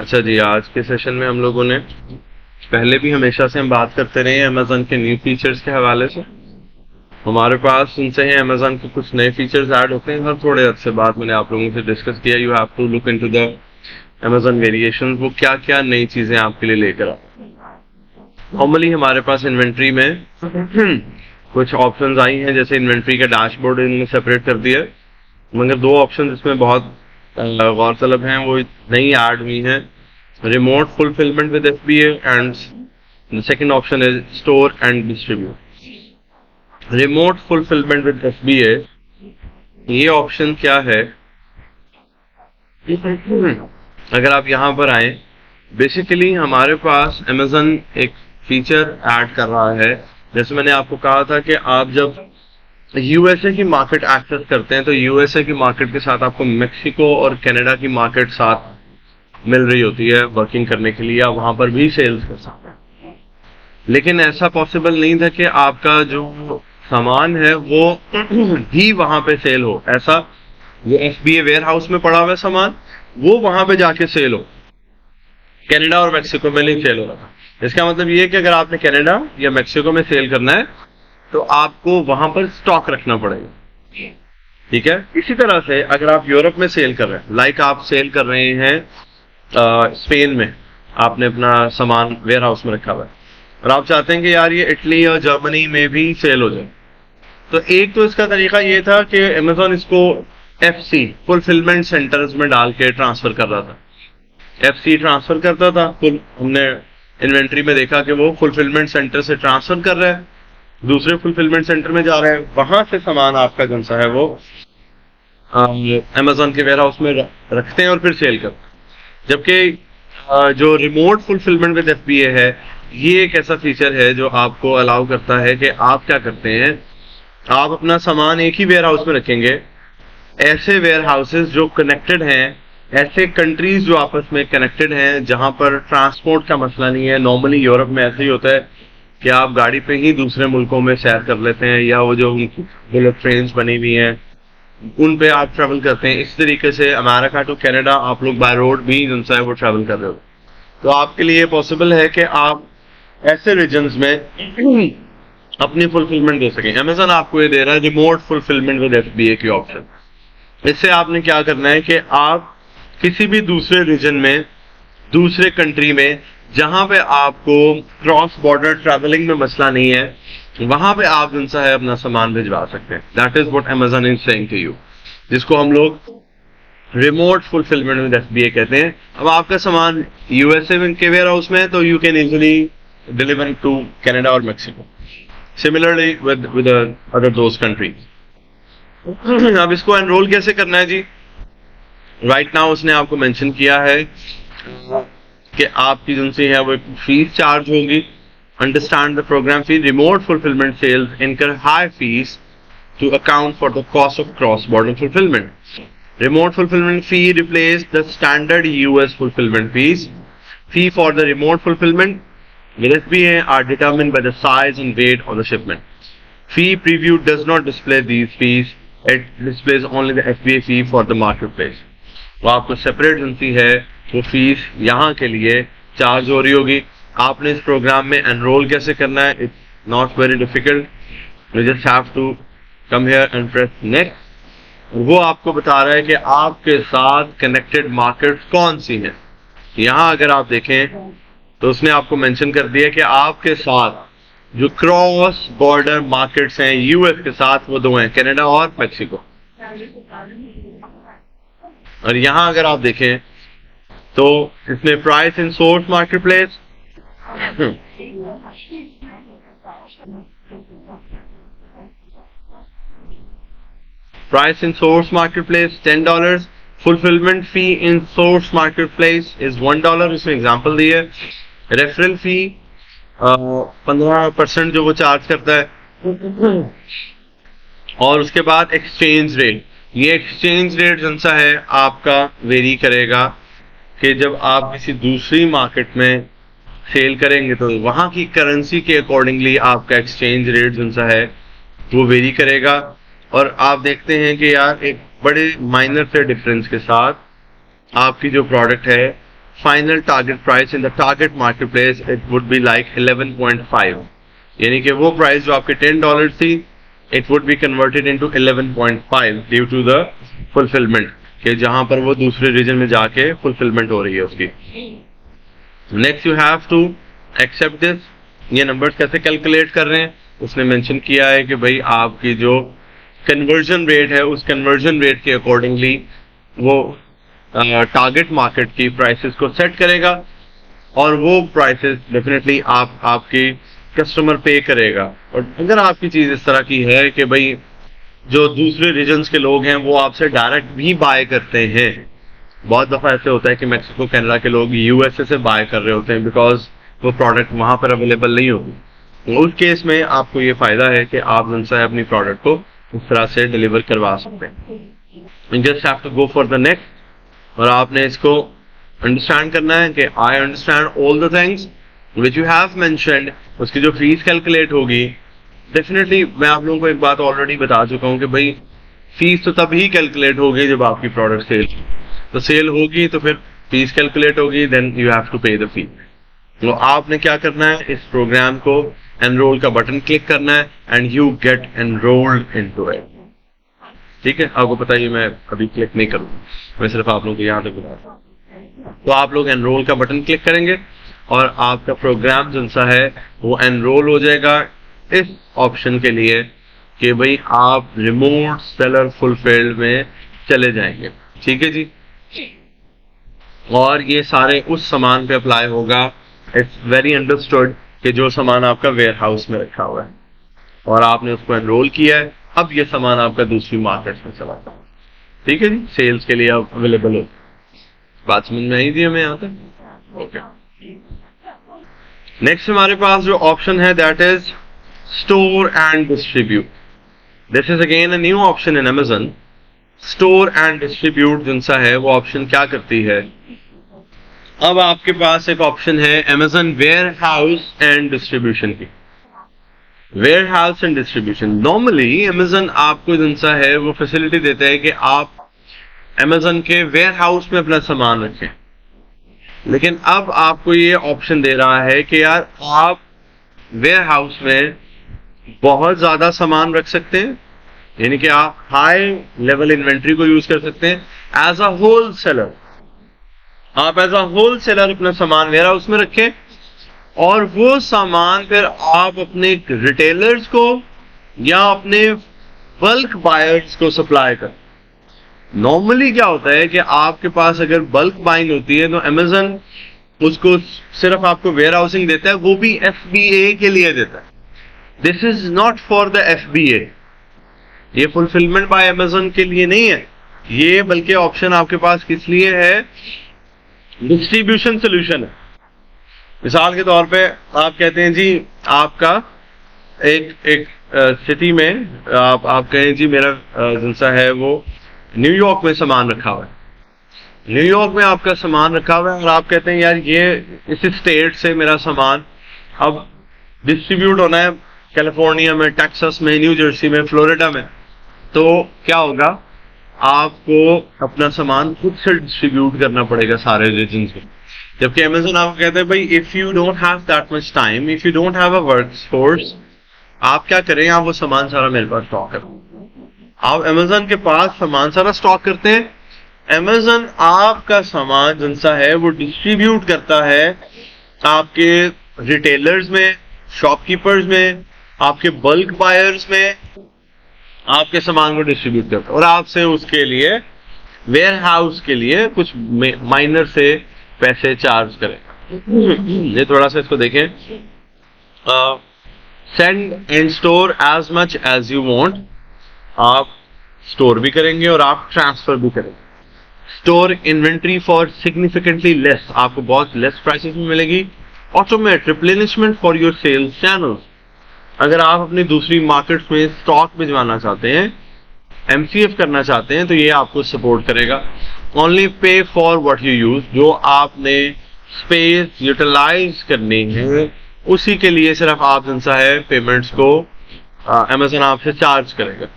अच्छा जी, आज के सेशन में हम लोगों ने पहले भी हमेशा से हम बात करते रहे हैं अमेजन के न्यू फीचर्स के हवाले से। हमारे पास उनसे हैं अमेजन के कुछ नए फीचर्स ऐड होते हैं हर थोड़े अर्से बाद। मैंने आप लोगों से डिस्कस किया, you have to look into the Amazon variation, वो क्या क्या नई चीजें आपके लिए लेकर आते हैं। नॉर्मली हमारे पास इन्वेंट्री में कुछ ऑप्शंस आई हैं, जैसे इन्वेंट्री का डैशबोर्ड इन्होंने सेपरेट कर दिया है, मगर दो ऑप्शन इसमें बहुत गौरतलब हैं, वो नई ऐड हुई हैं। Remote fulfilment with FBA and the second option is store and distribute. Remote fulfilment with FBA, ये ऑप्शन क्या है? अगर आप यहाँ पर आए, बेसिकली हमारे पास अमेजन एक फीचर ऐड कर रहा है। जैसे मैंने आपको कहा था कि आप जब यूएसए की मार्केट एक्सेस करते हैं तो यूएसए की मार्केट के साथ आपको मेक्सिको और कनाडा की मार्केट साथ मिल रही होती है वर्किंग करने के लिए, आप वहां पर भी सेल्स कर सकते हैं। लेकिन ऐसा पॉसिबल नहीं था कि आपका जो सामान है वो भी वहां पे सेल हो। ऐसा जो एफबीए वेयर हाउस में पड़ा हुआ सामान वो वहां पे जाके सेल हो, कनाडा और मेक्सिको में नहीं सेल हो रहा। इसका मतलब ये है कि अगर आपने कनाडा या मेक्सिको में सेल करना है तो आपको वहां पर स्टॉक रखना पड़ेगा, ठीक है। इसी तरह से अगर आप यूरोप में सेल कर रहे हैं, लाइक आप सेल कर रहे हैं स्पेन में, आपने अपना सामान वेयर हाउस में रखा हुआ है और आप चाहते हैं कि यार ये इटली और जर्मनी में भी सेल हो जाए, तो एक तो इसका तरीका ये था कि अमेजोन इसको एफसी फुलफिलमेंट सेंटर्स में डाल के ट्रांसफर कर रहा था। एफसी ट्रांसफर करता था, हमने इन्वेंट्री में देखा कि वो फुलफिलमेंट सेंटर से ट्रांसफर कर रहा है, दूसरे फुलफिलमेंट सेंटर में जा रहे हैं, वहां से सामान आपका कौन सा है वो अमेजोन के वेयर हाउस में रखते हैं और फिर सेल करते हैं। जबकि जो रिमोट फुलफिलमेंट विद एफबीए है, ये एक ऐसा फीचर है जो आपको अलाउ करता है कि आप क्या करते हैं, आप अपना सामान एक ही वेयर हाउस में रखेंगे। ऐसे वेयर हाउसेस जो कनेक्टेड हैं, ऐसे कंट्रीज जो आपस में कनेक्टेड हैं जहां पर ट्रांसपोर्ट का मसला नहीं है। नॉर्मली यूरोप में ऐसे ही होता है कि आप गाड़ी पे ही दूसरे मुल्कों में सैर कर लेते हैं, या वो जो बुलेट ट्रेन बनी हुई हैं उन पे आप ट्रेवल करते हैं। इस तरीके से अमेरिका टू कनाडा आप लोग बाय रोड भी जिनसे है वो ट्रेवल कर रहे हो, तो आपके लिए पॉसिबल है कि आप ऐसे रीजन्स में अपनी फुलफिलमेंट दे सकें। अमेजन आपको ये दे रहा है रिमोट फुलफिलमेंट विद एफबीए की ऑप्शन। इससे आपने क्या करना है कि आप किसी भी दूसरे रीजन में, दूसरे कंट्री में, जहां पे आपको क्रॉस बॉर्डर ट्रैवलिंग में मसला नहीं है, वहां पे आप जिनसा है अपना सामान भिजवा सकते हैं। That is what Amazon is saying to you, जिसको हम लोग रिमोट फुलफिलमेंट विद एफबीए कहते हैं। अब आपका सामान यूएसए के वेयर हाउस में है तो you can easily deliver to Canada और Mexico, similarly with other those countries. अब इसको एनरोल कैसे करना है जी? राइट नाउ उसने आपको मेंशन किया है कि आपकी जिनसे है वो फीस चार्ज होगी। Understand the program fee. Remote fulfillment sales incur high fees to account for the cost of cross border fulfillment. Remote fulfillment fee replaced the standard US fulfillment fees. Fee for the remote fulfillment with FBA are determined by the size and weight of the shipment. Fee preview does not display these fees. It displays only the FBA fee for the marketplace. तो आपको separate जिनसी है वो fees यहाँ के लिए charge हो रही होगी। आपने इस प्रोग्राम में एनरोल कैसे करना है? It's not very difficult, you just have to come here and press next. वो आपको बता रहा है कि आपके साथ कनेक्टेड मार्केट्स कौन सी हैं। यहाँ अगर आप देखें तो उसने आपको मेंशन कर दिया कि आपके साथ जो क्रॉस बॉर्डर मार्केट्स हैं यूएस के साथ, वो दो हैं, कनाडा और मेक्सिको। और यहाँ अगर आप देखें तो इसमें price in source market place, price in source marketplace $10. Fulfillment fee in source marketplace is $1. इसमें एग्जांपल दी है। रेफरल फी 15% जो वो चार्ज करता है। और उसके बाद एक्सचेंज रेट, ये एक्सचेंज रेट जन सा है आपका वेरी करेगा कि जब आप किसी दूसरी मार्केट में सेल करेंगे तो वहां की करेंसी के अकॉर्डिंगली आपका एक्सचेंज रेट जन सा है वो वेरी करेगा। और आप देखते हैं कि यार एक बड़े माइनर से डिफरेंस के साथ आपकी जो प्रोडक्ट है final target price in the target market place it would be like 11.5, यानी कि वो प्राइस जो आपके $10 थी it would be converted into 11.5 due to the fulfilment, कि जहां पर वो दूसरे रीजन में जाके फुलफिलमेंट हो रही है उसकी। Next you have to accept this. ये नंबर्स कैसे कैलकुलेट कर रहे हैं उसने मेंशन किया है कि भाई आपकी जो कन्वर्जन रेट है उस कन्वर्जन रेट के अकॉर्डिंगली वो टारगेट मार्केट की प्राइसेस को सेट करेगा, और वो प्राइसेस डेफिनेटली आपकी कस्टमर पे करेगा। और अगर आपकी चीज इस तरह की है कि भाई जो दूसरे रीजन्स के लोग हैं वो आपसे डायरेक्ट भी बाय करते हैं, बहुत दफा ऐसे होता है कि मैक्सिको कनाडा के लोग यूएसए से बाय कर रहे होते हैं बिकॉज वो प्रोडक्ट वहां पर अवेलेबल नहीं होगी। उस केस में आपको ये फायदा है कि आप उनसे अपनी प्रोडक्ट को उस तरह से डिलीवर करवा सकते हैं। Just have to go for the next, और आपने इसको अंडरस्टैंड करना है कि I understand all the things which you have mentioned. उसकी जो फीस कैलकुलेट होगी डेफिनेटली मैं आप लोगों को एक बात ऑलरेडी बता चुका हूं कि भाई फीस तो तभी कैलकुलेट होगी जब आपकी प्रोडक्ट सेल होगी, तो फिर फीस कैलकुलेट होगी, देन यू हैव टू पे द फी। तो आपने क्या करना है, इस प्रोग्राम को एनरोल का बटन क्लिक करना है and you get enrolled into it. ठीक है, आपको पता है मैं अभी क्लिक नहीं करूंगा, मैं सिर्फ आप लोगों को यहाँ तक बताता हूँ। तो आप लोग एनरोल का बटन क्लिक करेंगे और आपका प्रोग्राम जो सा है वो एनरोल हो जाएगा इस ऑप्शन के लिए कि भाई आप रिमोट सेलर फुलफिल्ड में चले जाएंगे। ठीक है जी, और ये सारे उस सामान पे अप्लाई होगा। इट्स वेरी अंडरस्टूड कि जो सामान आपका वेयर हाउस में रखा हुआ है और आपने उसको एनरोल किया है, अब ये सामान आपका दूसरी मार्केट में चला जाए। ठीक है जी, सेल्स के लिए अब अवेलेबल हो। बात समझ में आई थी हमें यहाँ तक? ओके। नेक्स्ट हमारे पास जो ऑप्शन है that is store and distribute. This is again a new option in Amazon। Store and distribute जिनसा है वो ऑप्शन क्या करती है, अब आपके पास एक ऑप्शन है Amazon warehouse and distribution की। Warehouse and distribution normally Amazon आपको जिनसा है वो फैसिलिटी देता है कि आप Amazon के वेयर हाउस में अपना सामान रखें, लेकिन अब आपको ये ऑप्शन दे रहा है कि यार आप वेयर हाउस में बहुत ज्यादा सामान रख सकते हैं, यानी कि आप हाई लेवल इन्वेंट्री को यूज कर सकते हैं एज अ होल सेलर। आप एज अ होल सेलर अपना सामान वेयर हाउस में रखें और वो सामान फिर आप अपने रिटेलर्स को या अपने बल्क बायर्स को सप्लाई कर। नॉर्मली क्या होता है कि आपके पास अगर बल्क बाइंग होती है तो Amazon उसको सिर्फ आपको वेयर हाउसिंग देता है, वो भी FBA के लिए देता है। This is not for the FBA, ये फुलफिलमेंट बाय Amazon के लिए नहीं है ये, बल्कि ऑप्शन आपके पास किस लिए है, डिस्ट्रीब्यूशन सोल्यूशन है। मिसाल के तौर पे आप कहते हैं जी आपका एक सिटी में आप कहें जी मेरा जिनसा है वो न्यूयॉर्क में सामान रखा हुआ है, न्यूयॉर्क में आपका सामान रखा हुआ है और आप कहते हैं यार ये इस स्टेट से मेरा सामान अब डिस्ट्रीब्यूट होना है कैलिफोर्निया में, टेक्सास में, न्यू जर्सी में, फ्लोरिडा में। तो क्या होगा, आपको अपना सामान खुद से डिस्ट्रीब्यूट करना पड़ेगा सारे रीजन्स में। जबकि Amazon आपको कहता है भाई if you don't have that much time, if you don't have a work force, आप क्या करें, आप वो सामान सारा मेरे पास स्टॉक करें। आप Amazon के पास सामान सारा स्टॉक करते हैं, Amazon आपका सामान जिनसा है वो डिस्ट्रीब्यूट करता है आपके रिटेलर्स में, शॉपकीपर्स में, आपके बल्क बायर्स में, आपके सामान को डिस्ट्रीब्यूट करता है और आपसे उसके लिए वेयर हाउस के लिए कुछ माइनर से पैसे चार्ज करेगा। ये थोड़ा सा इसको देखें, send and store as much as you want, आप स्टोर भी करेंगे और आप ट्रांसफर भी करेंगे। Store inventory for significantly less, आपको बहुत लेस प्राइसेस में मिलेगी। Automate replenishment for your sales channels, अगर आप अपनी दूसरी मार्केट्स में स्टॉक भिजवाना चाहते हैं, MCF करना चाहते हैं, तो ये आपको सपोर्ट करेगा। Only pay for what you use, जो आपने स्पेस यूटिलाइज करनी है उसी के लिए सिर्फ आप जिनसा है पेमेंट्स को Amazon आपसे चार्ज करेगा।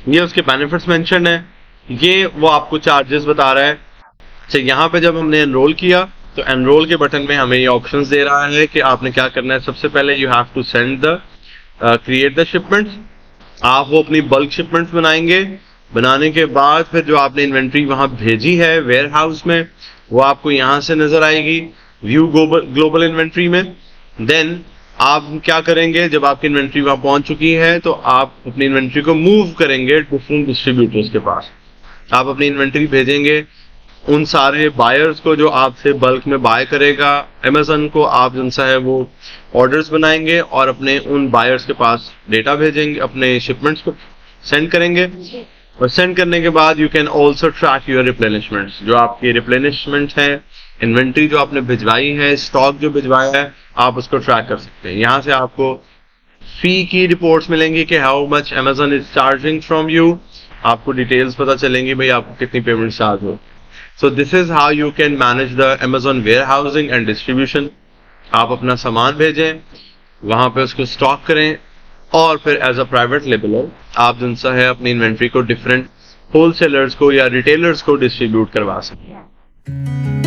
ये उसके बेनिफिट्स मेंशन है, ये वो आपको चार्जेस बता रहा है। अच्छा, यहाँ पे जब हमने एनरोल किया तो एनरोल के बटन में हमें ये ऑप्शंस दे रहा है कि आपने क्या करना है। सबसे पहले you have to send the create the shipments. आप वो अपनी बल्क शिपमेंट्स बनाएंगे। बनाने के बाद फिर जो आपने इन्वेंट्री वहां भेजी है वेयर हाउस में, वो आपको यहां से नजर आएगी व्यू ग्लोबल इन्वेंट्री में। देन आप क्या करेंगे, जब आपकी इन्वेंट्री वहां पहुंच चुकी है तो आप अपनी इन्वेंट्री को मूव करेंगे डिफरेंट डिस्ट्रीब्यूटर्स के पास। आप अपनी इन्वेंट्री भेजेंगे उन सारे बायर्स को जो आपसे बल्क में बाय करेगा। अमेज़न को आप जिनसा है वो ऑर्डर्स बनाएंगे और अपने उन बायर्स के पास डेटा भेजेंगे, अपने शिपमेंट्स को सेंड करेंगे। और सेंड करने के बाद you can also track your replenishments. जो आपकी रिप्लेनिशमेंट है, इन्वेंट्री जो आपने भिजवाई है, स्टॉक जो भिजवाया है, आप उसको ट्रैक कर सकते हैं। यहाँ से आपको फी की रिपोर्ट्स मिलेंगी कि how much Amazon is charging from you. आपको डिटेल्स पता चलेंगी भाई आपको कितनी पेमेंट चार्ज हो। So this is how you can manage the Amazon warehousing and distribution। आप अपना सामान भेजें, वहां पे उसको स्टॉक करें और फिर एज अ प्राइवेट लेबलर आप जिनसा है अपनी इन्वेंट्री को डिफरेंट होलसेलर्स को या रिटेलर्स को डिस्ट्रीब्यूट करवा सकें।